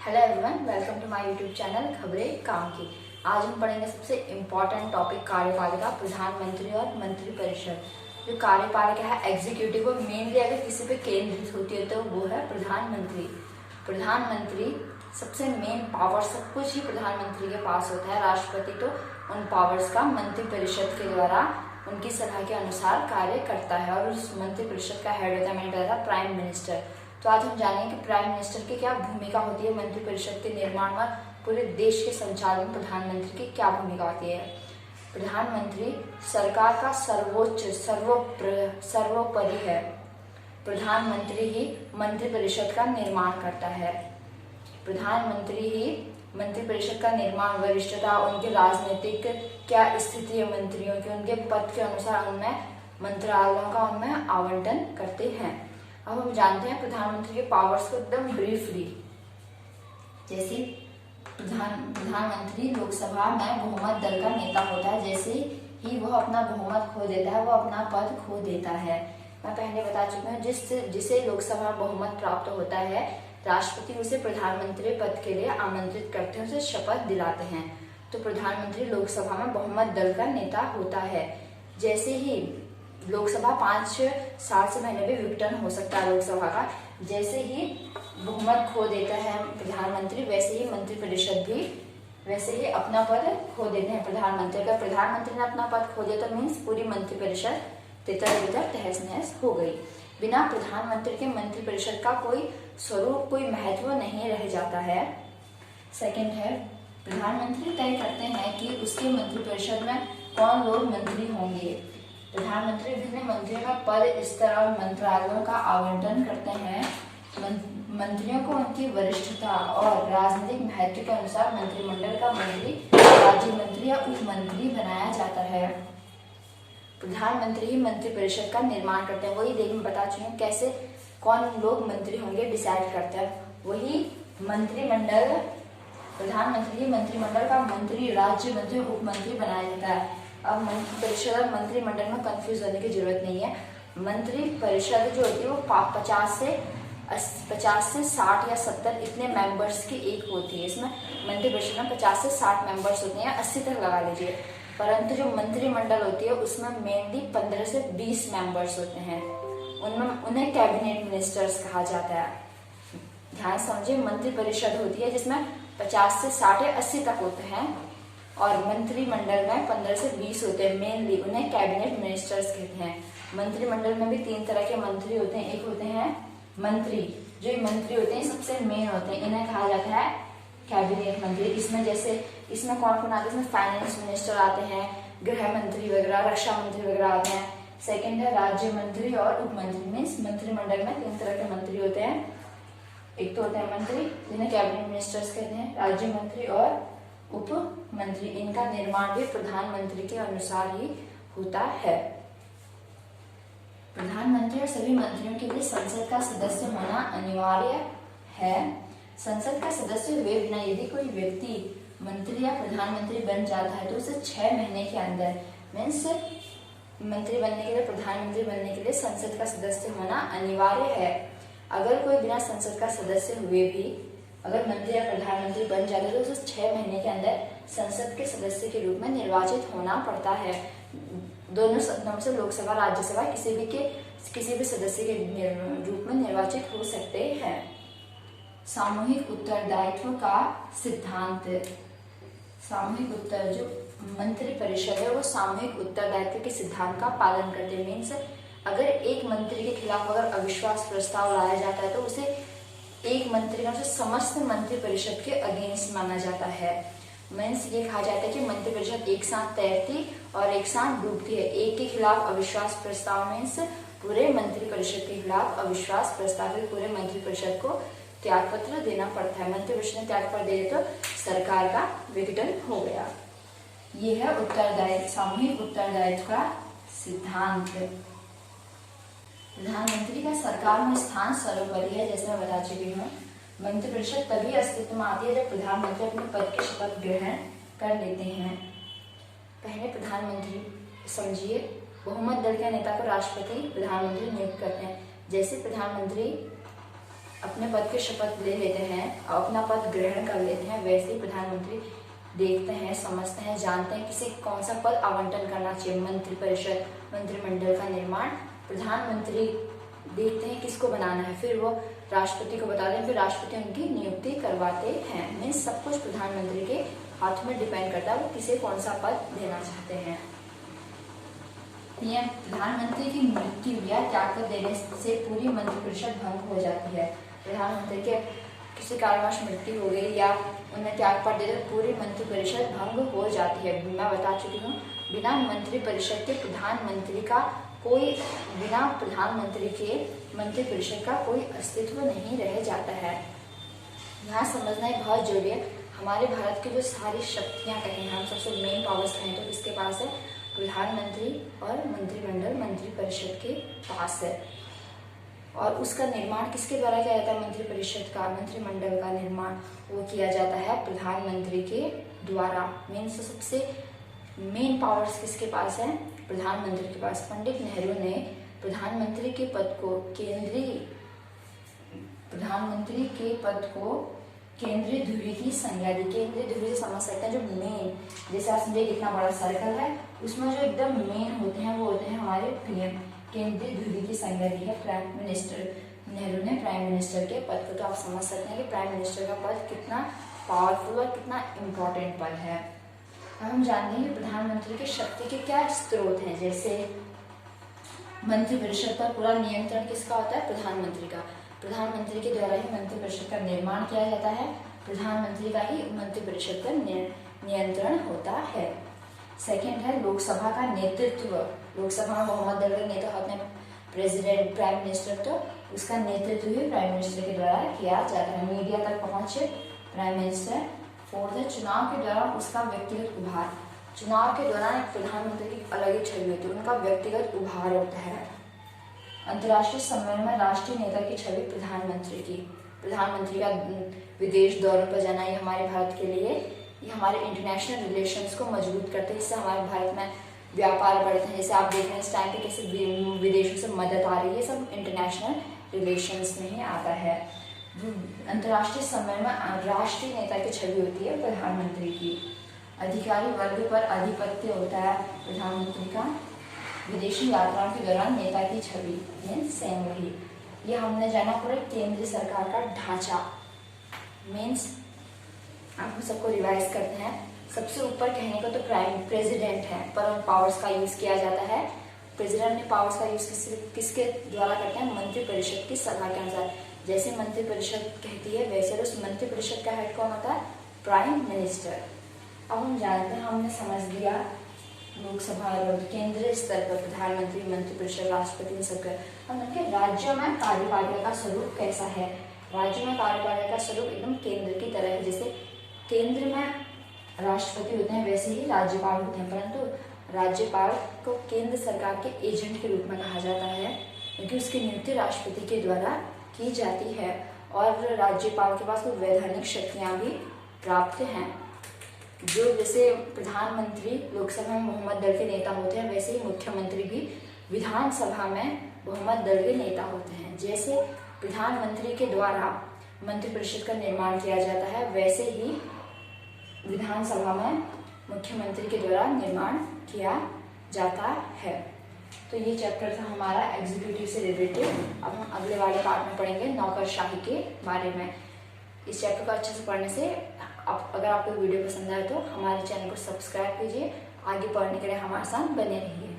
Hello everyone, welcome to my YouTube channel खबरें काम की। आज हम पढ़ेंगे सबसे इम्पोर्टेंट टॉपिक कार्यपालिका, प्रधानमंत्री और मंत्रिपरिषद। जो कार्यपालिका है एग्जीक्यूटिव, वो मेनली अगर किसी पे केंद्रित होती है तो वो है प्रधानमंत्री। प्रधानमंत्री सबसे मेन पावर, सब कुछ ही प्रधानमंत्री के पास होता है। राष्ट्रपति तो उन पावर्स का मंत्रिपरिषद के द्वारा उनकी सलाह के अनुसार कार्य करता है और उस मंत्रिपरिषद का हेड होता है, मैंने बताया था, प्राइम मिनिस्टर। तो आज हम जानेंगे कि प्राइम मिनिस्टर की क्या भूमिका होती है मंत्रिपरिषद के निर्माण में, पूरे देश के संचालन में प्रधानमंत्री की क्या भूमिका होती है। प्रधानमंत्री सरकार का सर्वोच्च सर्वोपरि है। प्रधानमंत्री ही मंत्रिपरिषद का निर्माण करता है। प्रधानमंत्री ही मंत्रिपरिषद का निर्माण, वरिष्ठता, उनकी राजनीतिक क्या स्थिति है मंत्रियों की, उनके पद के अनुसार उनमें मंत्रालयों का उनमें आवंटन करते हैं। अब हम जानते हैं प्रधानमंत्री के पावर्स को एकदम ब्रीफली। जैसे प्रधानमंत्री लोकसभा में बहुमत दल का नेता होता है। जैसे ही वह अपना बहुमत खो देता है, वो अपना पद खो देता है। मैं पहले बता चुकी हूँ, जिसे लोकसभा में बहुमत प्राप्त होता है, राष्ट्रपति उसे प्रधानमंत्री पद के लिए आमंत्रित करते हैं, उसे शपथ दिलाते हैं। तो प्रधानमंत्री लोकसभा में बहुमत दल का नेता होता है। जैसे ही लोकसभा 5 साल से पहले भी विघटन हो सकता है लोकसभा का, जैसे ही बहुमत खो देता है प्रधानमंत्री, वैसे ही मंत्रिपरिषद भी वैसे ही अपना पद खो देते हैं प्रधानमंत्री। अगर प्रधानमंत्री ने अपना पद खो दिया तो मीन्स पूरी मंत्रिपरिषद तितर बितर तहस नहस हो गई। बिना प्रधानमंत्री के मंत्रिपरिषद का कोई स्वरूप, कोई महत्व नहीं रह जाता है। सेकंड है, प्रधानमंत्री तय करते हैं कि उसके मंत्रिपरिषद में कौन लोग मंत्री होंगे। प्रधानमंत्री विभिन्न मंत्रियों का पद, स्तर और मंत्रालयों का आवंटन करते हैं। मंत्रियों को उनकी वरिष्ठता और राजनीतिक महत्व के अनुसार मंत्रिमंडल का मंत्री, राज्य मंत्री या उप मंत्री बनाया जाता है। प्रधानमंत्री ही मंत्रिपरिषद का निर्माण करते हैं। वही देखिए, बता चुके हैं कैसे कौन लोग मंत्री होंगे डिसाइड करते हैं। वही मंत्रिमंडल, प्रधानमंत्री ही मंत्रिमंडल का मंत्री, राज्य मंत्री, उप मंत्री बनाया जाता है। अब मंत्रिपरिषद और मंत्रिमंडल में कंफ्यूज होने की जरूरत नहीं है। मंत्रिपरिषद जो होती है वो 50 से 60 या 70 इतने मेंबर्स की एक होती है। इसमें मंत्रिपरिषद में 50 से 60 मेंबर्स होते हैं, 80 तक लगा लीजिए। परंतु जो मंत्रिमंडल होती है उसमें मेनली 15 से 20 मेंबर्स होते हैं। उन्हें कैबिनेट मिनिस्टर्स कहा जाता है। ध्यान समझिए, मंत्रिपरिषद होती है जिसमें 50 से 60 या 80 तक होते हैं और मंत्रिमंडल में 15 से 20 होते हैं, मेनली उन्हें कैबिनेट मिनिस्टर्स कहते हैं। मंत्रिमंडल में भी 3 तरह के मंत्री होते हैं। एक होते हैं मंत्री, जो मंत्री होते हैं सबसे मेन होते हैं, इन्हें कहा जाता है कैबिनेट मंत्री। इसमें कौन कौन आते हैं, इसमें फाइनेंस मिनिस्टर आते हैं, गृह मंत्री वगैरह, रक्षा मंत्री वगैरह आते हैं। सेकेंड है राज्य मंत्री और उप मंत्री। मीन्स मंत्रिमंडल में 3 तरह के मंत्री होते हैं। एक तो होते हैं मंत्री जिन्हें कैबिनेट मिनिस्टर्स कहते हैं, राज्य मंत्री और उप मंत्री। इनका निर्माण भी प्रधानमंत्री के अनुसार ही होता है। प्रधानमंत्री और सभी मंत्रियों के लिए संसद का सदस्य होना अनिवार्य है। संसद का सदस्य हुए बिना यदि कोई व्यक्ति मंत्री या प्रधानमंत्री बन जाता है तो उसे 6 महीने के अंदर, मीन्स मंत्री बनने के लिए, प्रधानमंत्री बनने के लिए संसद का सदस्य होना अनिवार्य है। अगर कोई बिना संसद का सदस्य हुए भी अगर मंत्री या प्रधानमंत्री बन जाते हैं तो उसे 6 महीने के अंदर संसद के सदस्य के रूप में निर्वाचित होना पड़ता है। दोनों सदनों से, लोकसभा, राज्यसभा, किसी भी सदस्य के रूप में निर्वाचित हो सकते हैं। सामूहिक उत्तरदायित्व का सिद्धांत। सामूहिक उत्तर, जो मंत्रिपरिषद है वो सामूहिक उत्तरदायित्व के सिद्धांत का पालन करते हैं। मीन्स अगर एक मंत्री के खिलाफ अगर अविश्वास प्रस्ताव लाया जाता है तो उसे एक मंत्री का समस्त मंत्रिपरिषद के अगेंस्ट माना जाता है। मीन्स ये कहा जाता है कि मंत्रिपरिषद एक साथ तैरती और एक साथ डूबती है। एक के खिलाफ अविश्वास प्रस्ताव, मीन्स पूरे मंत्रिपरिषद के खिलाफ अविश्वास प्रस्ताव, पूरे मंत्रिपरिषद को त्याग पत्र देना पड़ता है। मंत्रिपरिषद ने त्याग पत्र दे तो सरकार का विघटन हो गया। ये है उत्तरदायित्व, सामूहिक उत्तरदायित्व का सिद्धांत। प्रधानमंत्री का सरकार में स्थान सर्वोपरि है। जैसे मैं बता चुकी हूँ, मंत्रिपरिषद तभी अस्तित्व में आती है जब प्रधानमंत्री अपने पद की शपथ ग्रहण कर लेते हैं। पहले प्रधानमंत्री समझिए, बहुमत दल के नेता को राष्ट्रपति प्रधानमंत्री नियुक्त करते हैं। जैसे प्रधानमंत्री अपने पद की शपथ ले लेते हैं और अपना पद ग्रहण कर लेते हैं, वैसे ही प्रधानमंत्री देखते हैं, समझते हैं, जानते हैं किसे कौन सा पद आवंटन करना चाहिए। मंत्रिपरिषद, मंत्रिमंडल का निर्माण प्रधानमंत्री देखते हैं किसको बनाना है, फिर वो राष्ट्रपति को बताते हैं, फिर राष्ट्रपति उनकी नियुक्ति करवाते हैं। मीन्स सब कुछ प्रधानमंत्री के हाथ में डिपेंड करता है वो किसे कौन सा पद देना चाहते हैं। नियम, प्रधानमंत्री की मृत्यु या त्याग कर देने से पूरी मंत्रिपरिषद भंग हो जाती है। प्रधानमंत्री के किसी कारणवश मृत्यु हो गई या उन्हें त्याग पर दे दे, पूरी मंत्रिपरिषद भंग हो जाती है। मैं बता चुकी हूँ, बिना मंत्रिपरिषद के प्रधानमंत्री का कोई, बिना प्रधानमंत्री के मंत्रिपरिषद का कोई अस्तित्व नहीं रह जाता है। यहाँ समझना ही बहुत जरूरी है। हमारे भारत की जो सारी शक्तियाँ कहें, हम सबसे मेन पावर्स कहें तो किसके पास है? प्रधानमंत्री और मंत्रिमंडल, मंत्रिपरिषद के पास है। और उसका निर्माण किसके द्वारा किया जाता है? मंत्रिपरिषद का, मंत्रिमंडल का निर्माण वो किया जाता है प्रधानमंत्री के द्वारा। मीन्स सबसे मेन पावर्स किसके पास है? प्रधानमंत्री के पास। पंडित नेहरू ने प्रधानमंत्री के पद को केंद्रीय धुरी की संज्ञा दी। केंद्रीय धुरी से समझ सकते हैं जो मेन, जैसे आप समझे कितना बड़ा सर्कल है, उसमें जो एकदम मेन होते हैं वो होते हैं हमारे पीएम। केंद्रीय धुरी की संज्ञा दी है प्राइम मिनिस्टर, नेहरू ने प्राइम मिनिस्टर के पद को। तो आप समझ सकते हैं कि प्राइम मिनिस्टर का पद कितना पावरफुल और कितना इम्पोर्टेंट पद है। अब हम जानते हैं कि प्रधानमंत्री की शक्ति के क्या स्रोत हैं। जैसे मंत्रिपरिषद पर पूरा नियंत्रण किसका होता है? प्रधानमंत्री का। प्रधानमंत्री के द्वारा ही मंत्रिपरिषद का निर्माण किया जाता है, प्रधानमंत्री का ही मंत्रिपरिषद पर नियंत्रण होता है। सेकंड है लोकसभा का नेतृत्व। लोकसभा में बहुमत दल के नेता होते हैं प्रेसिडेंट, प्राइम मिनिस्टर, तो उसका नेतृत्व भी प्राइम मिनिस्टर के द्वारा किया जाता है। मीडिया तक पहुंचे प्राइम मिनिस्टर। फोर्थ है चुनाव के दौरान उसका व्यक्तिगत उभार। चुनाव के दौरान एक प्रधानमंत्री की अलग ही छवि होती है, उनका व्यक्तिगत उभार होता है। अंतर्राष्ट्रीय सम्मेलन में राष्ट्रीय नेता की छवि प्रधानमंत्री की। प्रधानमंत्री का विदेश दौरों पर जाना, ये हमारे भारत के लिए, ये हमारे इंटरनेशनल रिलेशंस को मजबूत करते हैं, इससे हमारे भारत में व्यापार बढ़ते हैं। जैसे आप देख रहे हैं इस टाइम पे कैसे विदेशों से मदद आ रही है, सब इंटरनेशनल रिलेशंस में ही आता है। अंतर्राष्ट्रीय सम्मेलन में राष्ट्रीय नेता की छवि होती है प्रधानमंत्री की। अधिकारी वर्ग पर आधिपत्य होता है प्रधानमंत्री का। विदेशी यात्राओं के दौरान नेता की छवि सेम वही। ये हमने जाना पूरे केंद्र सरकार का ढांचा। मीन्स आप सबको रिवाइज करते हैं। सबसे ऊपर कहने को तो प्रेसिडेंट है, पर पावर्स का यूज किया जाता है। प्रेसिडेंट ने पावर्स का यूज किसके द्वारा करते हैं? मंत्रिपरिषद की सलाह के अनुसार। जैसे मंत्रिपरिषद कहती है वैसे उस मंत्रिपरिषद का हेड कौन होता है? Prime minister. अब हम जानते हैं, हमने समझ लिया लोकसभा और केंद्रीय स्तर पर प्रधानमंत्री, मंत्रिपरिषद, राष्ट्रपति सबका। हम देखिए राज्यों में कार्यपालिका का स्वरूप कैसा है। राज्यों में कार्यपालिका का स्वरूप एकदम केंद्र की तरह है। जैसे केंद्र में राष्ट्रपति होते हैं वैसे ही राज्यपाल होते हैं, परंतु राज्यपाल को केंद्र सरकार के एजेंट के रूप में कहा जाता है, क्योंकि उसकी नियुक्ति राष्ट्रपति के द्वारा की जाती है और राज्यपाल के पास कुछ वैधानिक शक्तियां भी प्राप्त हैं। जो जैसे प्रधानमंत्री लोकसभा में बहुमत दल के नेता होते हैं, वैसे ही मुख्यमंत्री भी विधानसभा में बहुमत दल के नेता होते हैं। जैसे प्रधानमंत्री के द्वारा मंत्रिपरिषद का निर्माण किया जाता है, वैसे ही विधानसभा में मुख्यमंत्री के द्वारा निर्माण किया जाता है। तो ये चैप्टर था हमारा एग्जीक्यूटिव से रिलेटेड। अब हम अगले वाले पार्ट में पढ़ेंगे नौकरशाही के बारे में। इस चैप्टर को अच्छे से पढ़ने से अगर आपको वीडियो पसंद आए तो हमारे चैनल को सब्सक्राइब कीजिए, आगे पढ़ने के लिए हमारे साथ बने रहिए।